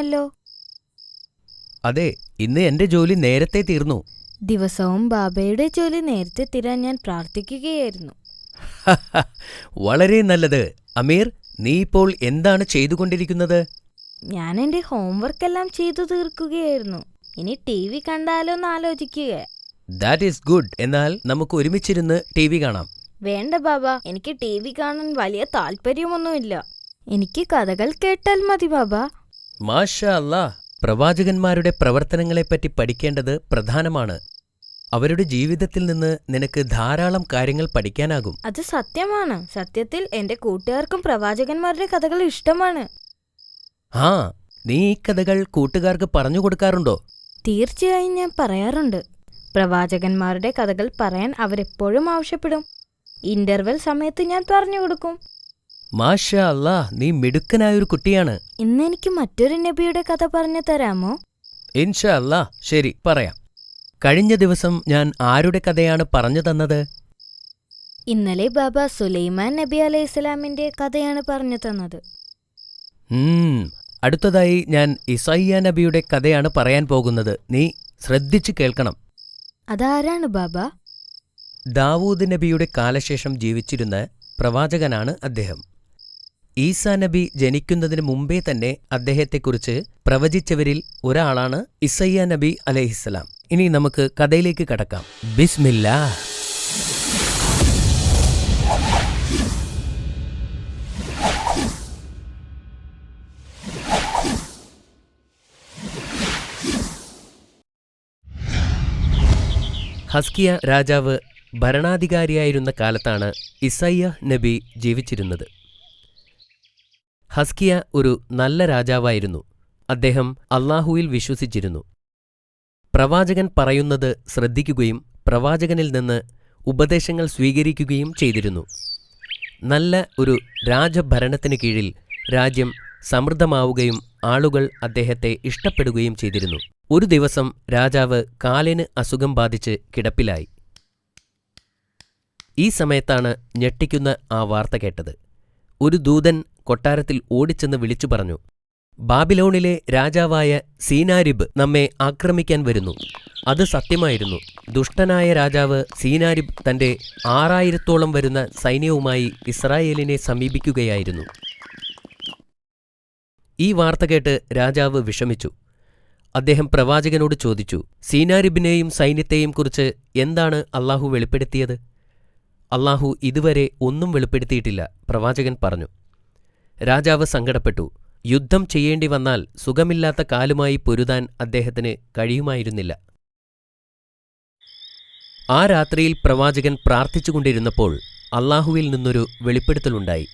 ആണല്ലോ. അതെ, ഇന്ന് എന്റെ ജോലി നേരത്തെ തീർന്നു. ദിവസവും ബാബയുടെ ജോലി നേരത്തെ തീരാൻ ഞാൻ പ്രാർത്ഥിക്കുകയായിരുന്നു. വളരെ നല്ലത്. അമീർ, നീ ഇപ്പോൾ എന്താണ് ചെയ്തുകൊണ്ടിരിക്കുന്നത്? ഞാൻ എന്റെ ഹോംവർക്ക് എല്ലാം ചെയ്തു തീർക്കുകയായിരുന്നു. ഇനി TV കണ്ടാലോന്ന് ആലോചിക്കുക. That is good. എന്നാൽ നമുക്ക് ഒരുമിച്ചിരുന്ന് TV കാണാം. വേണ്ട ബാബ, എനിക്ക് TV കാണാൻ വലിയ താല്പര്യമൊന്നുമില്ല. എനിക്ക് കഥകൾ കേട്ടാൽ മതി ബാബ. മാഷാ അല്ലാ, പ്രവാചകന്മാരുടെ പ്രവർത്തനങ്ങളെപ്പറ്റി പഠിക്കേണ്ടത് പ്രധാനമാണ്. അവരുടെ ജീവിതത്തിൽ നിന്ന് നിനക്ക് ധാരാളം കാര്യങ്ങൾ പഠിക്കാനാകും. അത് സത്യമാണ്. സത്യത്തിൽ എന്റെ കൂട്ടുകാർക്കും പ്രവാചകന്മാരുടെ കഥകൾ ഇഷ്ടമാണ്. ആ, നീ ഈ കഥകൾ കൂട്ടുകാർക്ക് പറഞ്ഞു കൊടുക്കാറുണ്ടോ? തീർച്ചയായും ഞാൻ പറയാറുണ്ട്. പ്രവാചകന്മാരുടെ കഥകൾ പറയാൻ അവരെപ്പോഴും ആവശ്യപ്പെടും. ഇന്റർവെൽ സമയത്ത് ഞാൻ പറഞ്ഞു കൊടുക്കും. മാഷാ അല്ലാ, നീ മിടുക്കനായൊരു കുട്ടിയാണ്. ഇന്ന് എനിക്ക് മറ്റൊരു നബിയുടെ കഥ പറഞ്ഞു തരാമോ? ഇൻഷാ അല്ലാ, ശരി, പറയാം. കഴിഞ്ഞ ദിവസം ഞാൻ ആരുടെ കഥയാണ് പറഞ്ഞു തന്നത്? ഇന്നലെ ബാബ സുലൈമാൻ നബി അലൈഹിസ്സലാമിന്റെ കഥയാണ് പറഞ്ഞു തന്നത്. അടുത്തതായി ഞാൻ ഇസയ്യ നബിയുടെ കഥയാണ് പറയാൻ പോകുന്നത്. നീ ശ്രദ്ധിച്ചു കേൾക്കണം. അതാരാണ് ബാബ? ദാവൂദ് നബിയുടെ കാലശേഷം ജീവിച്ചിരുന്ന പ്രവാചകനാണ് അദ്ദേഹം. ഈസാ നബി ജനിക്കുന്നതിന് മുമ്പേ തന്നെ അദ്ദേഹത്തെക്കുറിച്ച് പ്രവചിച്ചവരിൽ ഒരാളാണ് ഇസയ്യ നബി അലൈഹിസ്സലാം. ഇനി നമുക്ക് കഥയിലേക്ക് കടക്കാം. ബിസ്മില്ലാ. ഹസ്കിയ രാജാവ് ഭരണാധികാരിയായിരുന്ന കാലത്താണ് ഇസയ്യ നബി ജീവിച്ചിരുന്നത്. ഹസ്കിയ ഒരു നല്ല രാജാവായിരുന്നു. അദ്ദേഹം അല്ലാഹുവിൽ വിശ്വസിച്ചിരുന്നു. പ്രവാചകൻ പറയുന്നത് ശ്രദ്ധിക്കുകയും പ്രവാചകനിൽ നിന്ന് ഉപദേശങ്ങൾ സ്വീകരിക്കുകയും ചെയ്തിരുന്നു. നല്ല ഒരു രാജഭരണത്തിന് കീഴിൽ രാജ്യം സമൃദ്ധമാവുകയും ആളുകൾ അദ്ദേഹത്തെ ഇഷ്ടപ്പെടുകയും ചെയ്തിരുന്നു. ഒരു ദിവസം രാജാവ് കാലിന് അസുഖം ബാധിച്ച് കിടപ്പിലായി. ഈ സമയത്താണ് ഞെട്ടിക്കുന്ന ആ വാർത്ത കേട്ടത്. ഒരു ദൂതൻ കൊട്ടാരത്തിൽ ഓടിച്ചെന്ന് വിളിച്ചു പറഞ്ഞു, ബാബിലോണിലെ രാജാവായ സീനാരിബ് നമ്മെ ആക്രമിക്കാൻ വരുന്നു. അത് സത്യമായിരുന്നു. ദുഷ്ടനായ രാജാവ് സീനാരിബ് തന്റെ 6000-ഓളം വരുന്ന സൈന്യവുമായി ഇസ്രായേലിനെ സമീപിക്കുകയായിരുന്നു. ഈ വാർത്ത കേട്ട് രാജാവ് വിഷമിച്ചു. അദ്ദേഹം പ്രവാചകനോട് ചോദിച്ചു, സീനാരിബിനെയും സൈന്യത്തെയും കുറിച്ച് എന്താണ് അല്ലാഹു വെളിപ്പെടുത്തിയത്? അല്ലാഹു ഇതുവരെ ഒന്നും വെളിപ്പെടുത്തിയിട്ടില്ല, പ്രവാചകൻ പറഞ്ഞു. രാജാവ് സങ്കടപ്പെട്ടു. യുദ്ധം ചെയ്യേണ്ടി വന്നാൽ സുഖമില്ലാത്ത കാലുമായി പൊരുതാൻ അദ്ദേഹത്തിന് കഴിയുമായിരുന്നില്ല. ആ രാത്രിയിൽ പ്രവാചകൻ പ്രാർത്ഥിച്ചുകൊണ്ടിരുന്നപ്പോൾ അല്ലാഹുവിൽ നിന്നൊരു വെളിപ്പെടുത്തലുണ്ടായി.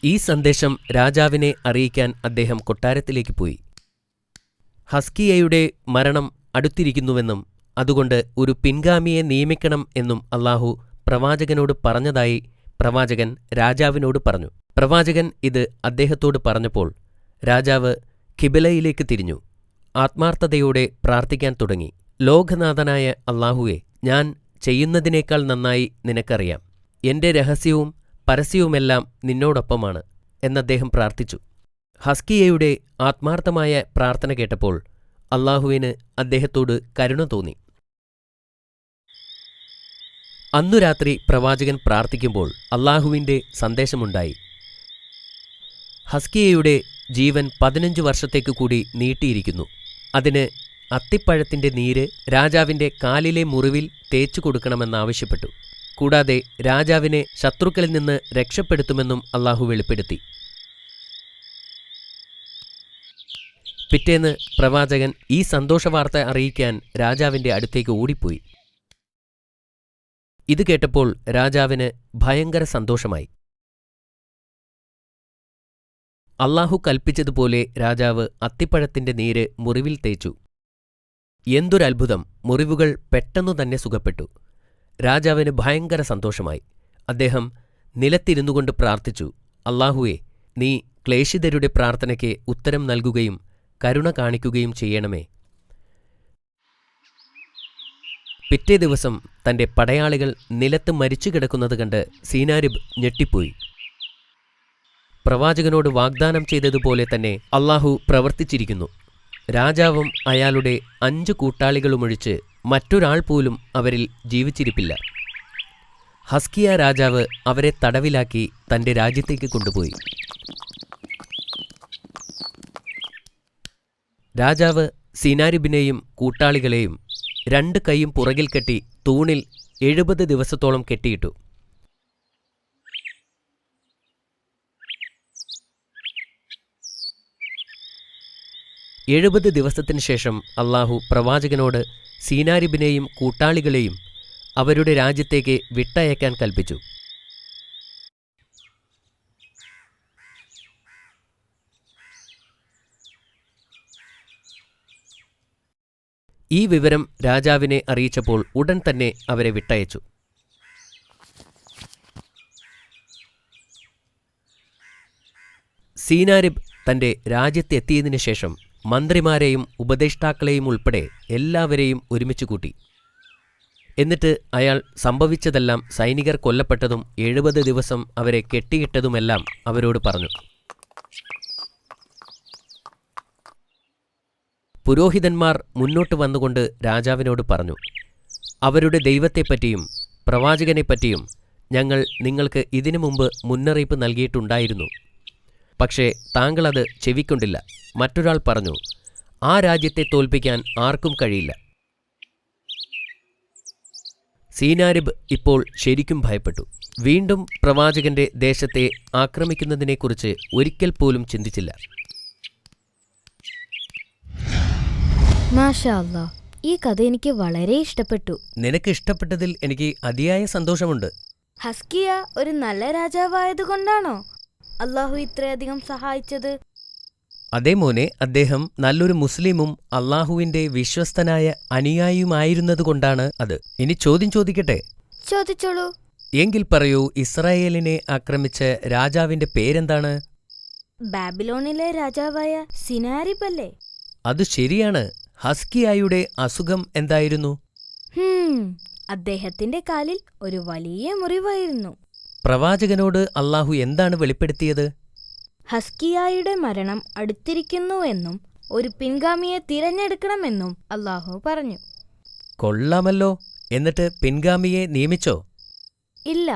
ഈ സന്ദേശം രാജാവിനെ അറിയിക്കാൻ അദ്ദേഹം കൊട്ടാരത്തിലേക്ക് പോയി. ഹസ്കിയയുടെ മരണം അടുത്തിരിക്കുന്നുവെന്നും അതുകൊണ്ട് ഒരു പിൻഗാമിയെ നിയമിക്കണം എന്നും അല്ലാഹു പ്രവാചകനോട് പറഞ്ഞതായി പ്രവാചകൻ രാജാവിനോട് പറഞ്ഞു. പ്രവാചകൻ ഇത് അദ്ദേഹത്തോട് പറഞ്ഞപ്പോൾ രാജാവ് ഖിബിലയിലേക്ക് തിരിഞ്ഞു. ആത്മാർത്ഥതയോടെ പ്രാർത്ഥിക്കാൻ തുടങ്ങി. ലോകനാഥനായ അല്ലാഹുവേ, ഞാൻ ചെയ്യുന്നതിനേക്കാൾ നന്നായി നിനക്കറിയാം. എന്റെ രഹസ്യവും പരസ്യവുമെല്ലാം നിന്നോടൊപ്പമാണ് എന്നദ്ദേഹം പ്രാർത്ഥിച്ചു. ഹസ്കിയയുടെ ആത്മാർത്ഥമായ പ്രാർത്ഥന കേട്ടപ്പോൾ അല്ലാഹുവിന് അദ്ദേഹത്തോട് കരുണ തോന്നി. അന്നു രാത്രി പ്രവാചകൻ പ്രാർത്ഥിക്കുമ്പോൾ അല്ലാഹുവിന്റെ സന്ദേശമുണ്ടായി. ഹസ്കിയയുടെ ജീവൻ 15 വർഷത്തേക്ക് കൂടി നീട്ടിയിരിക്കുന്നു. അതിന് അത്തിപ്പഴത്തിന്റെ നീര് രാജാവിന്റെ കാലിലെ മുറിവിൽ തേച്ചു കൊടുക്കണമെന്നാവശ്യപ്പെട്ടു. കൂടാതെ രാജാവിനെ ശത്രുക്കളിൽ നിന്ന് രക്ഷപ്പെടുത്തുമെന്നും അല്ലാഹു വെളിപ്പെടുത്തി. പിറ്റേന്ന് പ്രവാചകൻ ഈ സന്തോഷവാർത്ത അറിയിക്കാൻ രാജാവിന്റെ അടുത്തേക്ക് ഓടിപ്പോയി. ഇത് കേട്ടപ്പോൾ രാജാവിന് ഭയങ്കര സന്തോഷമായി. അല്ലാഹു കൽപ്പിച്ചതുപോലെ രാജാവ് അത്തിപ്പഴത്തിന്റെ നീര് മുറിവിൽ തേച്ചു. എന്തൊരത്ഭുതം! മുറിവുകൾ പെട്ടെന്നു തന്നെ സുഖപ്പെട്ടു. രാജാവിന് ഭയങ്കര സന്തോഷമായി. അദ്ദേഹം നിലത്തിരുന്നുകൊണ്ട് പ്രാർത്ഥിച്ചു, അല്ലാഹുവേ, നീ ക്ലേശിതരുടെ പ്രാർത്ഥനയ്ക്ക് ഉത്തരം നൽകുകയും കരുണ കാണിക്കുകയും ചെയ്യണമേ. പിറ്റേ ദിവസം തന്റെ പടയാളികൾ നിലത്ത് മരിച്ചു കിടക്കുന്നത് കണ്ട് സീനാരിബ് ഞെട്ടിപ്പോയി. പ്രവാചകനോട് വാഗ്ദാനം ചെയ്തതുപോലെ തന്നെ അള്ളാഹു പ്രവർത്തിച്ചിരിക്കുന്നു. രാജാവും അയാളുടെ 5 കൂട്ടാളികളുമൊഴിച്ച് മറ്റൊരാൾ പോലും അവരിൽ ജീവിച്ചിരിപ്പില്ല. ഹസ്കിയ രാജാവ് അവരെ തടവിലാക്കി തന്റെ രാജ്യത്തേക്ക് കൊണ്ടുപോയി. രാജാവ് സീനാരിബിനെയും കൂട്ടാളികളെയും 2 കൈയും പുറകിൽ കെട്ടി തൂണിൽ 70 ദിവസത്തോളം കെട്ടിയിട്ടു. ദിവസത്തിനു ശേഷം അള്ളാഹു പ്രവാചകനോട് സീനാരിബിനെയും കൂട്ടാളികളെയും അവരുടെ രാജ്യത്തേക്ക് വിട്ടയക്കാൻ കൽപ്പിച്ചു. ഈ വിവരം രാജാവിനെ അറിയിച്ചപ്പോൾ ഉടൻ തന്നെ അവരെ വിട്ടയച്ചു. സീനാരിബ് തന്റെ രാജ്യത്തെത്തിയതിനു ശേഷം മന്ത്രിമാരെയും ഉപദേഷ്ടാക്കളെയും ഉൾപ്പെടെ എല്ലാവരെയും ഒരുമിച്ച് കൂട്ടി. എന്നിട്ട് അയാൾ സംഭവിച്ചതെല്ലാം, സൈനികർ കൊല്ലപ്പെട്ടതും 70 ദിവസം അവരെ കെട്ടിയിട്ടതുമെല്ലാം അവരോട് പറഞ്ഞു. പുരോഹിതന്മാർ മുന്നോട്ട് വന്നുകൊണ്ട് രാജാവിനോട് പറഞ്ഞു, അവരുടെ ദൈവത്തെപ്പറ്റിയും പ്രവാചകനെപ്പറ്റിയും ഞങ്ങൾ നിങ്ങൾക്ക് ഇതിനു മുമ്പ് മുന്നറിയിപ്പ് നൽകിയിട്ടുണ്ടായിരുന്നു. പക്ഷേ താങ്കളത് ചെവിക്കൊണ്ടില്ല. മറ്റൊരാൾ പറഞ്ഞു, ആ രാജ്യത്തെ തോൽപ്പിക്കാൻ ആർക്കും കഴിയില്ല. സീനാരിബ് ഇപ്പോൾ ശരിക്കും ഭയപ്പെട്ടു. വീണ്ടും പ്രവാചകന്റെ ദേശത്തെ ആക്രമിക്കുന്നതിനെക്കുറിച്ച് ഒരിക്കൽ പോലും ചിന്തിച്ചില്ല. മാഷാ അല്ലാ, ഈ കഥ എനിക്ക് വളരെ ഇഷ്ടപ്പെട്ടു. നിനക്ക് ഇഷ്ടപ്പെട്ടതിൽ എനിക്ക് അതിയായ സന്തോഷമുണ്ട്. ഹസ്കിയ ഒരു നല്ല രാജാവായതുകൊണ്ടാണോ അള്ളാഹു ഇത്രയധികം സഹായിച്ചത്? അതേ മോനെ, അദ്ദേഹം നല്ലൊരു മുസ്ലിമും അള്ളാഹുവിന്റെ വിശ്വസ്തനായ അനുയായിയുമായിരുന്നതുകൊണ്ടാണ് അത്. ഇനി ചോദ്യം ചോദിക്കട്ടെ? ചോദിച്ചോളൂ. എങ്കിൽ പറയൂ, ഇസ്രായേലിനെ ആക്രമിച്ച രാജാവിന്റെ പേരെന്താണ്? ബാബിലോണിലെ രാജാവായ സിനാരിബ് അല്ലേ? അത് ശരിയാണ്. ഹസ്കിയായുടെ അസുഖം എന്തായിരുന്നു? അദ്ദേഹത്തിന്റെ കാലിൽ ഒരു വലിയ മുറിവായിരുന്നു. പ്രവാചകനോട് അള്ളാഹു എന്താണ് വെളിപ്പെടുത്തിയത്? ഹസ്കിയായുടെ മരണം അടുത്തിരിക്കുന്നുവെന്നും ഒരു പിൻഗാമിയെ തിരഞ്ഞെടുക്കണമെന്നും അള്ളാഹു പറഞ്ഞു. കൊള്ളാമല്ലോ. എന്നിട്ട് പിൻഗാമിയെ നിയമിച്ചോ? ഇല്ല.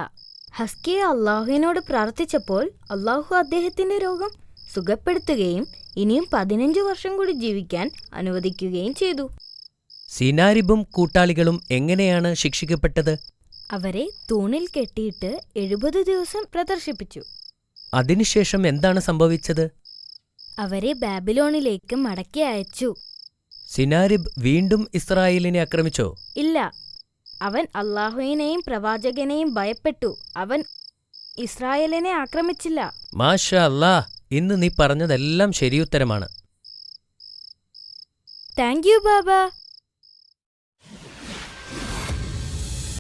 ഹസ്കിയ അള്ളാഹുവിനോട് പ്രാർത്ഥിച്ചപ്പോൾ അള്ളാഹു അദ്ദേഹത്തിന്റെ രോഗം സുഖപ്പെടുത്തുകയും ഇനിയും 15 വർഷം കൂടി ജീവിക്കാൻ അനുവദിക്കുകയും ചെയ്തു. സീനാരിബും കൂട്ടാളികളും എങ്ങനെയാണ് ശിക്ഷിക്കപ്പെട്ടത്? അവരെ തൂണിൽ കെട്ടിയിട്ട് 70 ദിവസം പ്രദർശിപ്പിച്ചു. അതിനുശേഷം എന്താണ് സംഭവിച്ചത്? അവരെ ബാബിലോണിലേക്ക് മടക്കി അയച്ചു. സിനാരിബ് വീണ്ടും ഇസ്രായേലിനെ ആക്രമിച്ചോ? ഇല്ല. അവൻ അള്ളാഹുവിനെയും പ്രവാചകനെയും ഭയപ്പെട്ടു. അവൻ ഇസ്രായേലിനെ ആക്രമിച്ചില്ല. മാഷാ അല്ലാ, ഇന്ന് നീ പറഞ്ഞതെല്ലാം ശരിയുത്തരമാണ്. Thank you Baba.